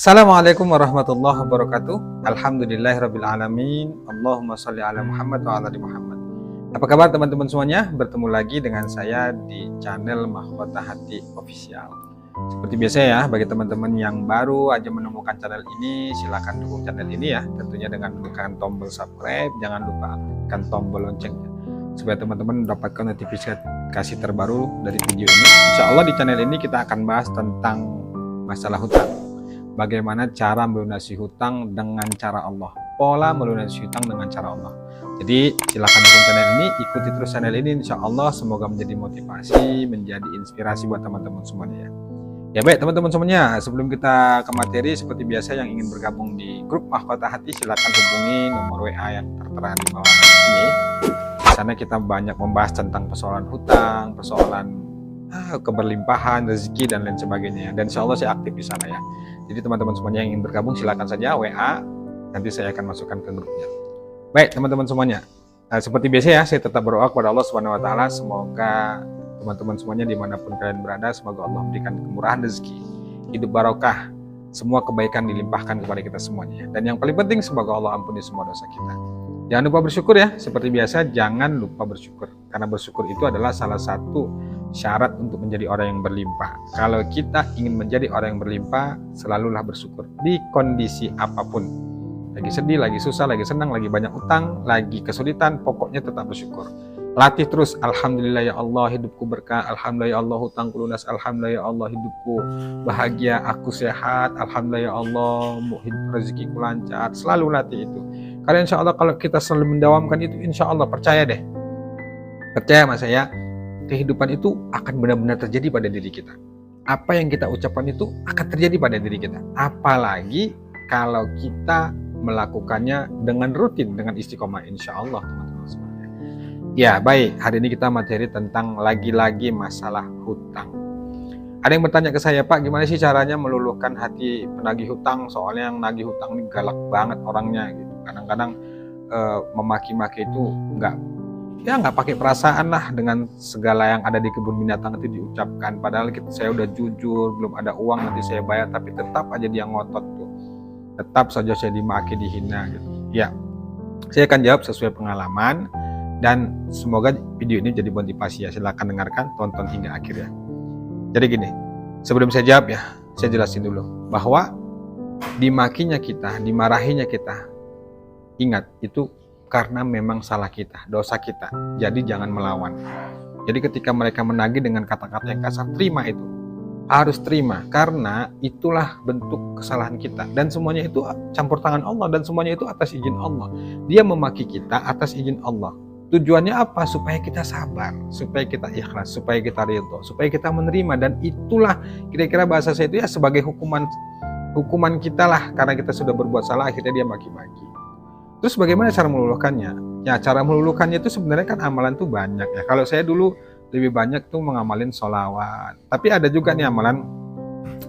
Assalamualaikum warahmatullahi wabarakatuh. Alhamdulillahirrabbilalamin. Allahumma sholli ala Muhammad wa ala ali Muhammad. Apa kabar teman-teman semuanya? Bertemu lagi dengan saya di channel Mahkota Hati Official. Seperti biasa ya, bagi teman-teman yang baru aja menemukan channel ini, silahkan dukung channel ini ya. Tentunya dengan menekan tombol subscribe, jangan lupa tekan tombol loncengnya supaya teman-teman mendapatkan notifikasi terbaru dari video ini. Insya Allah di channel ini kita akan bahas tentang masalah hutang. Bagaimana cara melunasi hutang dengan cara Allah, pola melunasi hutang dengan cara Allah. Jadi silakan dukung channel ini, ikuti terus channel ini, insya Allah semoga menjadi motivasi, menjadi inspirasi buat teman-teman semuanya ya. Ya baik teman-teman semuanya, sebelum kita ke materi seperti biasa, yang ingin bergabung di grup Mahkota Hati silakan hubungi nomor WA yang tertera di bawah ini. Di sana kita banyak membahas tentang persoalan hutang, persoalan keberlimpahan, rezeki dan lain sebagainya. Dan insya Allah saya aktif di sana ya. Jadi teman-teman semuanya yang ingin bergabung silakan saja WA, nanti saya akan masukkan ke grupnya. Baik teman-teman semuanya, seperti biasa ya, saya tetap berdoa kepada Allah Subhanahu Wa Taala, semoga teman-teman semuanya dimanapun kalian berada, semoga Allah memberikan kemurahan rezeki, hidup barokah, semua kebaikan dilimpahkan kepada kita semuanya. Dan yang paling penting semoga Allah ampuni semua dosa kita. Jangan lupa bersyukur ya, seperti biasa jangan lupa bersyukur, karena bersyukur itu adalah salah satu syarat untuk menjadi orang yang berlimpah. Kalau kita ingin menjadi orang yang berlimpah, selalulah bersyukur di kondisi apapun. Lagi sedih, lagi susah, lagi senang, lagi banyak utang, lagi kesulitan, pokoknya tetap bersyukur. Latih terus, alhamdulillah ya Allah hidupku berkah, alhamdulillah ya Allah hutangku lunas, alhamdulillah ya Allah hidupku bahagia, aku sehat, alhamdulillah ya Allah hidup rezekiku lancar. Selalu latih itu. Karena insya Allah kalau kita selalu mendawamkan itu, insya Allah percaya deh. Percaya sama saya, kehidupan itu akan benar-benar terjadi pada diri kita. Apa yang kita ucapkan itu akan terjadi pada diri kita. Apalagi kalau kita melakukannya dengan rutin, dengan istiqomah, insya Allah teman-teman semuanya. Ya baik, hari ini kita materi tentang lagi-lagi masalah hutang. Ada yang bertanya ke saya, Pak, gimana sih caranya meluluhkan hati penagih hutang? Soalnya yang nagih hutang ini galak banget orangnya gitu. Kadang-kadang memaki-maki itu nggak pakai perasaan lah, dengan segala yang ada di kebun binatang itu diucapkan. Padahal saya udah jujur, belum ada uang nanti saya bayar, tapi tetap aja dia ngotot tuh. Tetap saja saya dimaki, dihina gitu. Ya, saya akan jawab sesuai pengalaman dan semoga video ini jadi motivasi ya. Silahkan dengarkan, tonton hingga akhir ya. Jadi gini, sebelum saya jawab ya, saya jelasin dulu bahwa dimakinya kita, dimarahinya kita, ingat itu karena memang salah kita, dosa kita. Jadi jangan melawan. Jadi ketika mereka menagih dengan kata-kata yang kasar, terima itu. Harus terima, karena itulah bentuk kesalahan kita. Dan semuanya itu campur tangan Allah, dan semuanya itu atas izin Allah. Dia memaki kita atas izin Allah. Tujuannya apa? Supaya kita sabar, supaya kita ikhlas, supaya kita ridho, supaya kita menerima. Dan itulah kira-kira bahasa saya itu ya, sebagai hukuman kita lah, karena kita sudah berbuat salah, akhirnya dia maki-maki. Terus bagaimana cara meluluhkannya? Ya cara meluluhkannya itu sebenarnya kan amalan tuh banyak ya. Kalau saya dulu lebih banyak tuh mengamalin sholawat. Tapi ada juga nih amalan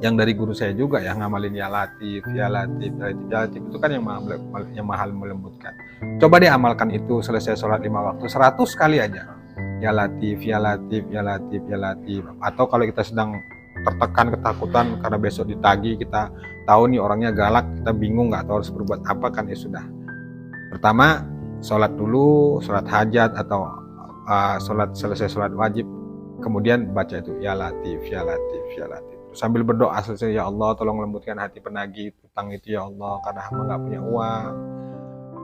yang dari guru saya juga ya, ngamalin ya latif, ya latif, ya latif, ya latif. Itu kan yang mahal melembutkan. Coba deh amalkan itu, selesai sholat 5 waktu 100 kali aja. Ya latif, ya latif, ya latif, ya latif. Atau kalau kita sedang tertekan, ketakutan karena besok ditagih, kita tahu nih orangnya galak, kita bingung nggak tahu harus berbuat apa, kan ya sudah. Pertama, sholat dulu, sholat hajat atau selesai sholat wajib, kemudian baca itu ya latif, ya latif, ya latif. Sambil berdoa selesai, ya Allah tolong lembutkan hati penagih utang itu ya Allah, karena hamba nggak punya uang.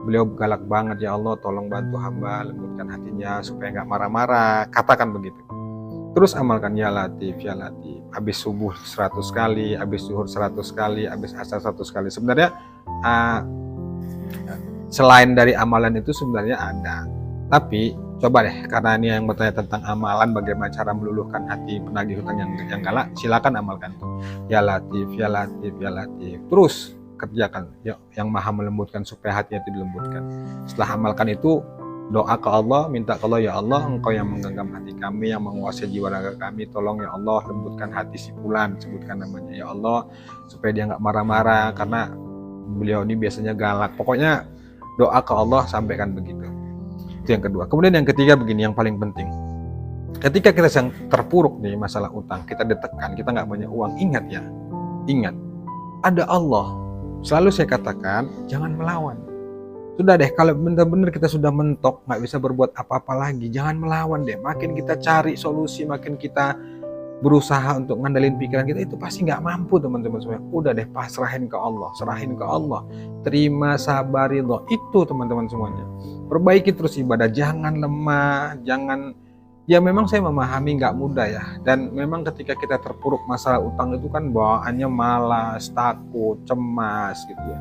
Beliau galak banget ya Allah, tolong bantu hamba, lembutkan hatinya supaya nggak marah-marah. Katakan begitu. Terus amalkan ya latif, ya latif. Habis subuh 100 kali, habis zuhur 100 kali, habis asar 100 kali. Sebenarnya selain dari amalan itu sebenarnya ada. Tapi coba deh, karena ini yang bertanya tentang amalan, bagaimana cara meluluhkan hati penagih hutang yang galak, silakan amalkan tuh. Ya latif, ya latif, ya latif. Terus kerjakan ya, yang maha melembutkan supaya hatinya itu dilembutkan. Setelah amalkan itu, doa ke Allah, minta ke Allah, ya Allah engkau yang menggenggam hati kami, yang menguasai jiwa raga kami, tolong ya Allah lembutkan hati si fulan, sebutkan namanya ya Allah, supaya dia nggak marah-marah karena beliau ini biasanya galak. Pokoknya doa ke Allah, sampaikan begitu. Itu yang kedua. Kemudian yang ketiga begini, yang paling penting. Ketika kita sedang terpuruk nih masalah utang, kita ditekan, kita nggak punya uang, ingat ya, ingat ada Allah. Selalu saya katakan, jangan melawan. Sudah deh, kalau benar-benar kita sudah mentok, nggak bisa berbuat apa-apa lagi, jangan melawan deh. Makin kita cari solusi, makin kita berusaha untuk ngandelin pikiran kita, itu pasti nggak mampu teman-teman semua. Udah deh, pasrahin ke Allah, serahin ke Allah. Terima, sabar, ridho. Itu teman-teman semuanya. Perbaiki terus ibadah, jangan lemah, jangan. Ya memang saya memahami nggak mudah ya. Dan memang ketika kita terpuruk masalah utang itu kan bawaannya malas, takut, cemas gitu ya.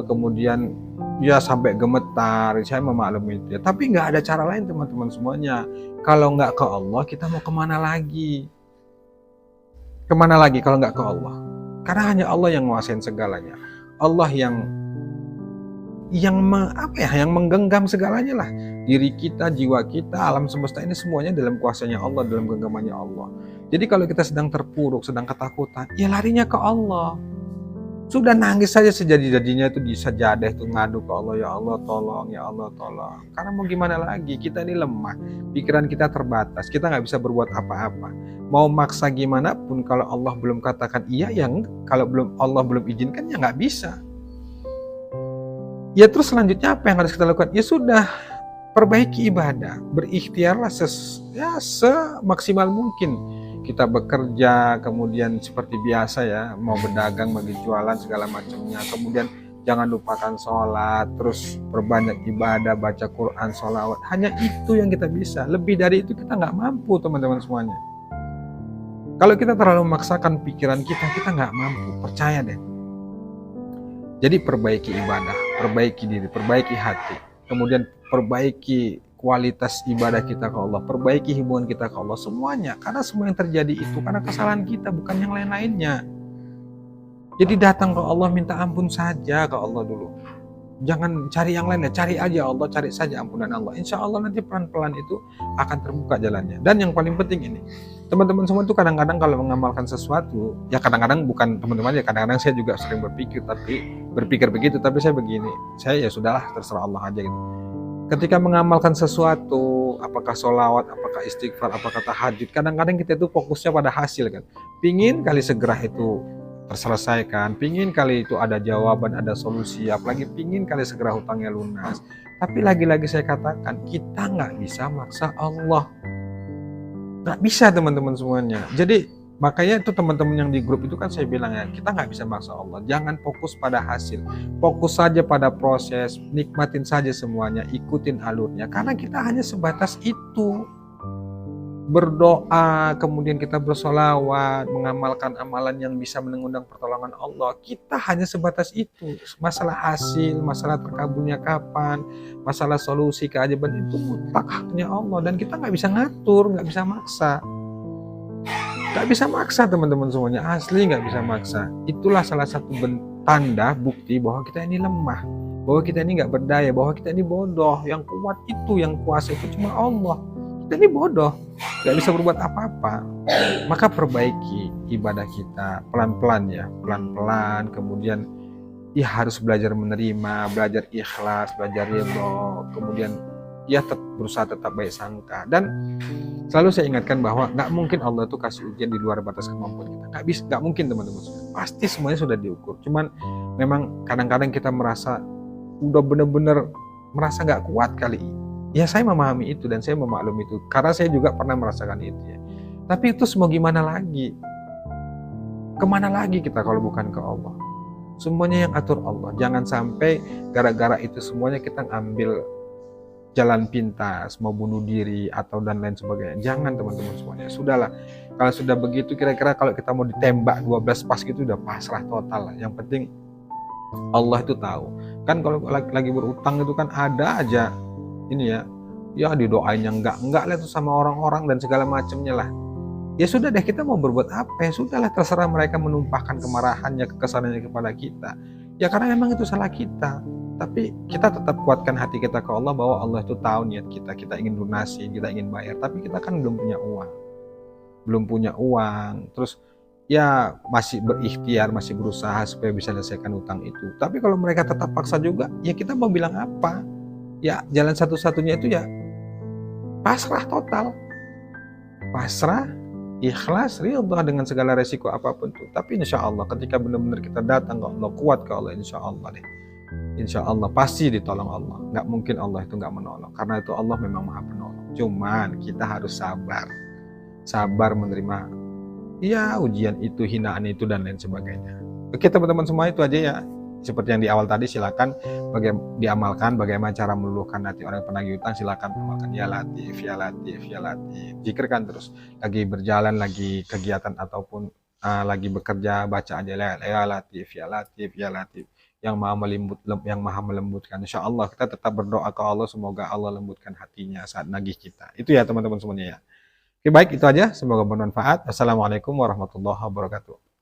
Kemudian ya sampai gemetar, saya memaklumi itu ya. Tapi nggak ada cara lain teman-teman semuanya. Kalau nggak ke Allah, kita mau kemana lagi? Kemana lagi kalau nggak ke Allah? Karena hanya Allah yang menguasain segalanya. Allah yang menggenggam segalanya lah. Diri kita, jiwa kita, alam semesta ini semuanya dalam kuasanya Allah, dalam genggamannya Allah. Jadi kalau kita sedang terpuruk, sedang ketakutan, ya larinya ke Allah. Sudah nangis saja sejadi-jadinya itu di sajadah itu, ngadu ke Allah, ya Allah tolong, ya Allah tolong. Karena mau gimana lagi, kita ini lemah, pikiran kita terbatas, kita nggak bisa berbuat apa-apa. Mau maksa gimana pun kalau Allah belum katakan iya, kalau Allah belum izinkan ya nggak bisa. Ya terus selanjutnya apa yang harus kita lakukan? Ya sudah, perbaiki ibadah, berikhtiarlah semaksimal mungkin. Kita bekerja, kemudian seperti biasa ya, mau berdagang, bagi jualan segala macamnya. Kemudian jangan lupakan sholat, terus perbanyak ibadah, baca Quran, sholawat. Hanya itu yang kita bisa. Lebih dari itu kita nggak mampu teman-teman semuanya. Kalau kita terlalu memaksakan pikiran kita nggak mampu. Percaya deh. Jadi perbaiki ibadah, perbaiki diri, perbaiki hati. Kemudian perbaiki kualitas ibadah kita ke Allah, perbaiki hubungan kita ke Allah, semuanya. Karena semua yang terjadi itu karena kesalahan kita, bukan yang lain-lainnya. Jadi datang ke Allah, minta ampun saja ke Allah dulu. Jangan cari yang lainnya, cari aja Allah, cari saja ampunan Allah. Insya Allah nanti pelan-pelan itu akan terbuka jalannya. Dan yang paling penting ini, teman-teman semua itu kadang-kadang kalau mengamalkan sesuatu, ya kadang-kadang bukan teman-teman ya, kadang-kadang saya juga sering berpikir begitu, tapi saya begini, saya ya sudahlah, terserah Allah aja gitu. Ketika mengamalkan sesuatu, apakah sholawat, apakah istighfar, apakah tahajud, kadang-kadang kita itu fokusnya pada hasil kan. Pingin kali segera itu terselesaikan, pingin kali itu ada jawaban, ada solusi, apalagi pingin kali segera hutangnya lunas. Tapi lagi-lagi saya katakan, kita nggak bisa maksa Allah. Nggak bisa teman-teman semuanya. Jadi makanya itu teman-teman yang di grup itu kan saya bilang ya, kita nggak bisa maksa Allah. Jangan fokus pada hasil, fokus saja pada proses, nikmatin saja semuanya, ikutin alurnya. Karena kita hanya sebatas itu. Berdoa, kemudian kita bersolawat, mengamalkan amalan yang bisa mengundang pertolongan Allah. Kita hanya sebatas itu. Masalah hasil, masalah terkabulnya kapan, masalah solusi keajaiban itu mutlak haknya Allah. Dan kita nggak bisa ngatur, nggak bisa maksa. Gak bisa maksa teman-teman semuanya, asli gak bisa maksa. Itulah salah satu tanda bukti bahwa kita ini lemah, bahwa kita ini gak berdaya, bahwa kita ini bodoh. Yang kuat itu, yang kuasa itu cuma Allah. Kita ini bodoh, gak bisa berbuat apa-apa. Maka perbaiki ibadah kita pelan-pelan ya, pelan-pelan. Kemudian ya harus belajar menerima, belajar ikhlas, belajar ridho. Kemudian ya berusaha tetap baik sangka. Dan selalu saya ingatkan bahwa nggak mungkin Allah itu kasih ujian di luar batas kemampuan kita. Nggak mungkin teman-teman. Pasti semuanya sudah diukur. Cuman memang kadang-kadang kita merasa udah benar-benar merasa nggak kuat kali. Ya saya memahami itu dan saya memaklumi itu. Karena saya juga pernah merasakan itu ya. Tapi itu semua gimana lagi? Kemana lagi kita kalau bukan ke Allah? Semuanya yang atur Allah. Jangan sampai gara-gara itu semuanya kita ngambil jalan pintas, mau bunuh diri atau dan lain sebagainya. Jangan teman-teman semuanya. Sudahlah. Kalau sudah begitu kira-kira kalau kita mau ditembak 12 pas gitu udah pasrah total lah. Yang penting Allah itu tahu. Kan kalau lagi berutang itu kan ada aja ini ya didoain yang enggak lah itu sama orang-orang dan segala macamnya lah. Ya sudah deh, kita mau berbuat apa? Ya sudahlah, terserah mereka menumpahkan kemarahannya, kekesalannya kepada kita. Ya karena memang itu salah kita. Tapi kita tetap kuatkan hati kita ke Allah bahwa Allah itu tahu niat kita. Kita ingin lunasi, kita ingin bayar. Tapi kita kan belum punya uang. Terus ya masih berikhtiar, masih berusaha supaya bisa selesaikan utang itu. Tapi kalau mereka tetap paksa juga, ya kita mau bilang apa? Ya jalan satu-satunya itu ya pasrah total. Pasrah, ikhlas, ridha dengan segala resiko apapun tuh. Tapi insya Allah ketika benar-benar kita datang ke Allah, kuat ke Allah, insya Allah deh. Insya Allah pasti ditolong Allah. Nggak mungkin Allah itu nggak menolong. Karena itu Allah memang maha penolong. Cuman kita harus sabar. Sabar menerima ya ujian itu, hinaan itu, dan lain sebagainya. Oke teman-teman semua, itu aja ya. Seperti yang di awal tadi, silakan diamalkan bagaimana cara meluluhkan hati orang penagih utang. Silakan amalkan, ya Latif, ya Latif, ya Latif. Zikirkan terus. Lagi berjalan, lagi kegiatan ataupun lagi bekerja, baca aja ya Latif, ya Latif, ya Latif. Yang maha melembutkan. Insya Allah kita tetap berdoa ke Allah, semoga Allah lembutkan hatinya saat nagih kita. Itu ya teman-teman semuanya ya. Oke, baik, itu aja. Semoga bermanfaat. Assalamualaikum warahmatullahi wabarakatuh.